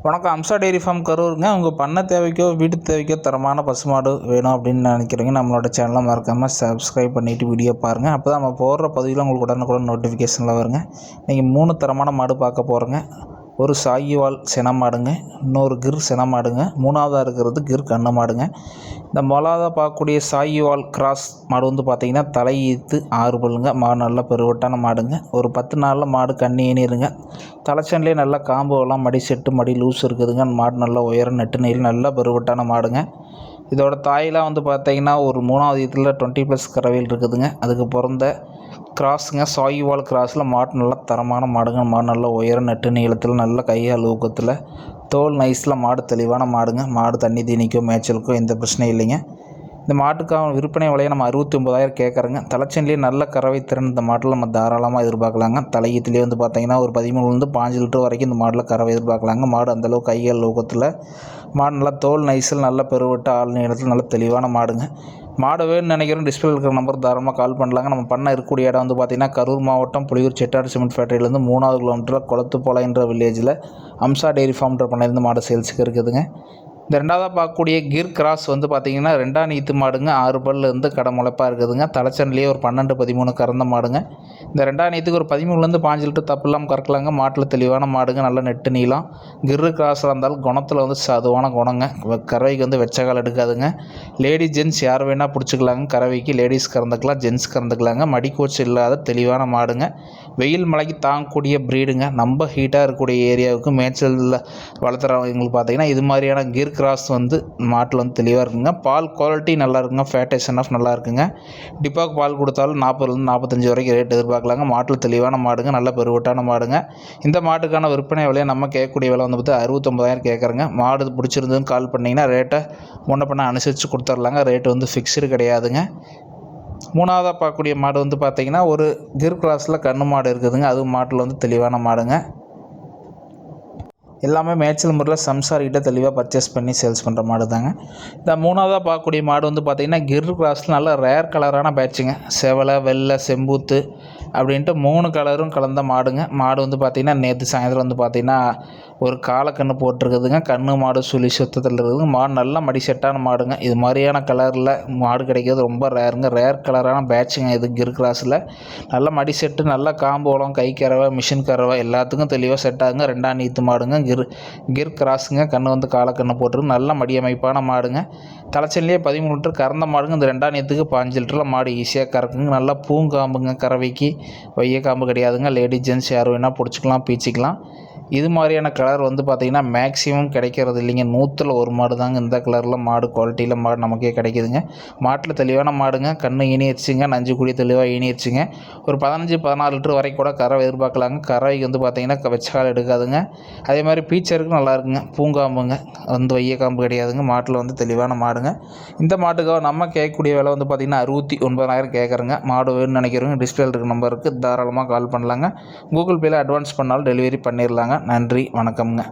வணக்கம். Amsa dairy farm கரூருங்க. உங்கள் பண்ணை தேவைக்கோ வீட்டு தேவைக்கோ தரமான பசுமாடு வேணும் அப்படின்னு நினைக்கிறீங்க, நம்மளோட சேனலை மறக்காமல் சப்ஸ்கிரைப் பண்ணிவிட்டு வீடியோ பாருங்கள். அப்போ தான் நம்ம போடுற பதிவில் உங்களுக்கு உடனுக்குடன் நோட்டிஃபிகேஷனில் வருங்க. நீங்கள் 3 தரமான மாடு பார்க்க போகிறோங்க. ஒரு சாகிவால் சின மாடுங்க, இன்னொரு கிர் சின மாடுங்க, மூணாவதாக இருக்கிறது கிர் கண்ணு மாடுங்க. இந்த முதலாவதாக பார்க்கக்கூடிய சாகிவால் கிராஸ் மாடு வந்து பார்த்திங்கன்னா தலையீத்து 6 பல்லுங்க. மாடு நல்ல பெருவட்டான மாடுங்க. ஒரு 10 நாளில் மாடு கண்ணி ஏனிருங்க. தலைச்சன்லேயே நல்லா காம்புலாம் மடி செட்டு மடி லூஸ் இருக்குதுங்க. மாடு நல்லா உயரம் நெட்டு நெயில் நல்லா பெருவட்டான மாடுங்க. இதோட தாயெலாம் வந்து பார்த்திங்கன்னா ஒரு 3வது ஈத்தில் 20+ கறவையில் இருக்குதுங்க. அதுக்கு பிறந்த கிராஸுங்க. சாகிவால் கிராஸில் மாடு நல்லா தரமான மாடுங்க. மாடு நல்லா உயரம் நெட்டு நீளத்தில் நல்ல கையால் ஊக்கத்தில் தோல் நைஸில் மாடு தெளிவான மாடுங்க. மாடு தண்ணி தீனிக்கோ மேய்ச்சலுக்கோ எந்த பிரச்சனையும் இல்லைங்க. இந்த மாட்டுக்கான விற்பனை விலையை நம்ம 69,000 கேட்குறோங்க. தலைச்சன்லேயே நல்ல கறவை திறன் இந்த மாட்டில் நம்ம தாராளமாக எதிர்பார்க்கலாங்க. தலையீத்துலேயே வந்து பார்த்திங்கன்னா ஒரு 13 5 லிட்டர் வரைக்கும் இந்த மாட்டில் கறவை எதிர்பார்க்கலாங்க. மாடு அந்தளவுக்கு கையால் ஊக்கத்தில் மாடு நல்லா தோல் நைஸில் நல்ல பெருவட்ட ஆள் நீளத்தில் நல்ல தெளிவான மாடுங்க. மாடு வேணும்னு நினைக்கிறோம், டிஸ்பிளே இருக்கிற நம்பர் தாராளமாக கால் பண்ணலாங்க. நம்ம பண்ண இருக்கக்கூடிய இடம் வந்து பார்த்திங்கன்னா கரூர் மாவட்டம் புலியூர் செட்டாடு சிமெண்ட் ஃபேக்ட்ரியிலேருந்து 3வது கிலோமீட்டரில் குளத்துப்பாளையன்ற வில்லேஜில் அம்சா டெய்ரி ஃபார்ம்ன்ற பண்ணையிலேருந்து மாடு சேல்ஸுக்கு இருக்குதுங்க. இந்த ரெண்டாவதாக பார்க்கக்கூடிய கிர் கிராஸ் வந்து பார்த்திங்கன்னா 2ஆம் ஈத்து மாடுங்க. 6 பல்லேருந்து கடை முளைப்பாக இருக்குதுங்க. தலைச்சன்லேயே ஒரு 12 13 கறந்த மாடுங்க. இந்த 2ஆம் ஈத்துக்கு ஒரு 13 5 லிட்டர் தப்பு இல்லாமல் கறக்கலாங்க. மாட்டில் தெளிவான மாடுங்க, நல்ல நெட்டு நீளம். கிர் கிராஸாக இருந்தாலும் குணத்தில் வந்து சதுவான குணங்க. கறவைக்கு வந்து வெச்சகால் எடுக்காதுங்க. லேடிஸ் ஜென்ட்ஸ் யார் வேணால் பிடிச்சிக்கலாங்க. கறவைக்கு லேடிஸ் கறந்துக்கலாம், ஜென்ட்ஸ் கறந்துக்கலாங்க. மடிக்கோச்சு இல்லாத தெளிவான மாடுங்க. வெயில் மழைக்கு தாங்கக்கூடிய ப்ரீடுங்க. நம்ம ஹீட்டாக இருக்கக்கூடிய ஏரியாவுக்கு மேய்ச்சலில் வளர்த்துறவங்களுக்கு பார்த்திங்கன்னா இது மாதிரியான கிர் கிராஸ் வந்து மாட்டில் வந்து தெளிவாக இருக்குங்க. பால் குவாலிட்டி நல்லா இருக்குங்க. ஃபேட்டேஷன் ஆஃப் நல்லா இருக்குங்க. டிப்பாக்கு பால் கொடுத்தாலும் 40 45 வரைக்கும் ரேட் எதிர்பார்க்கலாங்க. மாட்டில் தெளிவான மாடுங்க, நல்ல பெருவட்டான மாடுங்க. இந்த மாட்டுக்கான விற்பனை விலையை நம்ம கேட்கக்கூடிய விலை வந்து பார்த்து 69,000 கேட்குறேங்க. மாடு பிடிச்சிருந்ததுன்னு கால் பண்ணிங்கன்னா ரேட்டை முன்ன பண்ண அனுசரித்து கொடுத்துர்லாங்க. ரேட்டு வந்து ஃபிக்ஸ்டு கிடையாதுங்க. மூணாவதாக பார்க்கக்கூடிய மாடு வந்து பார்த்திங்கன்னா ஒரு கிர் கிராஸில் கண்ணு மாடு இருக்குதுங்க. அதுவும் மாட்டில் வந்து தெளிவான மாடுங்க. எல்லாமே மேய்ச்சல் முறையில் சம்சாரிக்கிட்ட தெளிவாக பர்ச்சேஸ் பண்ணி சேல்ஸ் பண்ணுற மாடு தாங்க. இந்த மூணாவதாக பார்க்கக்கூடிய மாடு வந்து பார்த்திங்கன்னா கிர் கிராஸில் நல்ல ரேர் கலரான பேட்சுங்க. செவலை வெள்ளை செம்பூத்து அப்படின்ட்டு 3 கலரும் கலந்த மாடுங்க. மாடு வந்து பார்த்திங்கன்னா நேற்று சாயந்தரம் வந்து பார்த்திங்கன்னா ஒரு காலக்கன்று போட்டிருக்குதுங்க. கன்று மாடு சுழி சுத்தத்தில் இருக்குதுங்க. மாடு நல்லா மடி செட்டான மாடுங்க. இது மாதிரியான கலரில் மாடு கிடைக்கிறது ரொம்ப ரேருங்க. ரேர் கலரான பேட்சுங்க இது கிர் கிராஸில். நல்ல மடி செட்டு, நல்ல காம்போலம், கை கறவை, மிஷின் கறவை எல்லாத்துக்கும் தெளிவாக செட் ஆகுங்க. 2ஆம் ஈத்து மாடுங்க. கிர் கிராஸுங்க. கன்று வந்து காலக்கன்று போட்டிருக்கு. நல்ல மடியமைப்பான மாடுங்க. தலைச்சல்லையே 13 லிட்டர் கறந்த மாடுங்க. இந்த 2ஆம் ஈத்துக்கு 5 லிட்டரில் மாடு ஈஸியாக கறக்குங்க. நல்லா பூங்காம்புங்க. கறவைக்கு வைய காம்பு கிடையாதுங்க. லேடிஸ் ஜென்ட்ஸ் யார் வேணால் பிடிச்சிக்கலாம், பீச்சிக்கலாம். இது மாதிரியான கலர் வந்து பார்த்திங்கன்னா மேக்ஸிமம் கிடைக்கிறது இல்லைங்க. 100ல் 1 மாடு தாங்க இந்த கலரில் மாடு குவாலிட்டியில் மாடு நமக்கே கிடைக்குதுங்க. மாட்டில் தெளிவான மாடுங்க. கண்ணு ஈனிடுச்சுங்க. நஞ்சு குடி தெளிவாக ஈனிடுச்சுங்க. ஒரு 15 16 லிட்டர் வரைக்கும் கூட கறவை எதிர்பார்க்கலாங்க. கறவைக்கு வந்து பார்த்திங்கன்னா வெச்சகால் எடுக்காதுங்க. அதே மாதிரி பீச்சருக்கு நல்லா இருக்குங்க. பூங்காம்புங்க, வந்து வைய காம்பு கிடையாதுங்க. மாட்டில் வந்து தெளிவான மாடுங்க. இந்த மாட்டுக்காக நம்ம கேட்கக்கூடிய விலை வந்து பார்த்திங்கன்னா 69,000 கேட்குறேங்க. மாடு வேணும்னு நினைக்கிறவங்க டிஸ்பிளே இருக்கிற நம்பருக்கு தாராளமாக கால் பண்ணலாங்க. கூகுள் பேயில் அட்வான்ஸ் பண்ணாலும் டெலிவரி பண்ணிடலாங்க. நன்றி, வணக்கம்ங்க.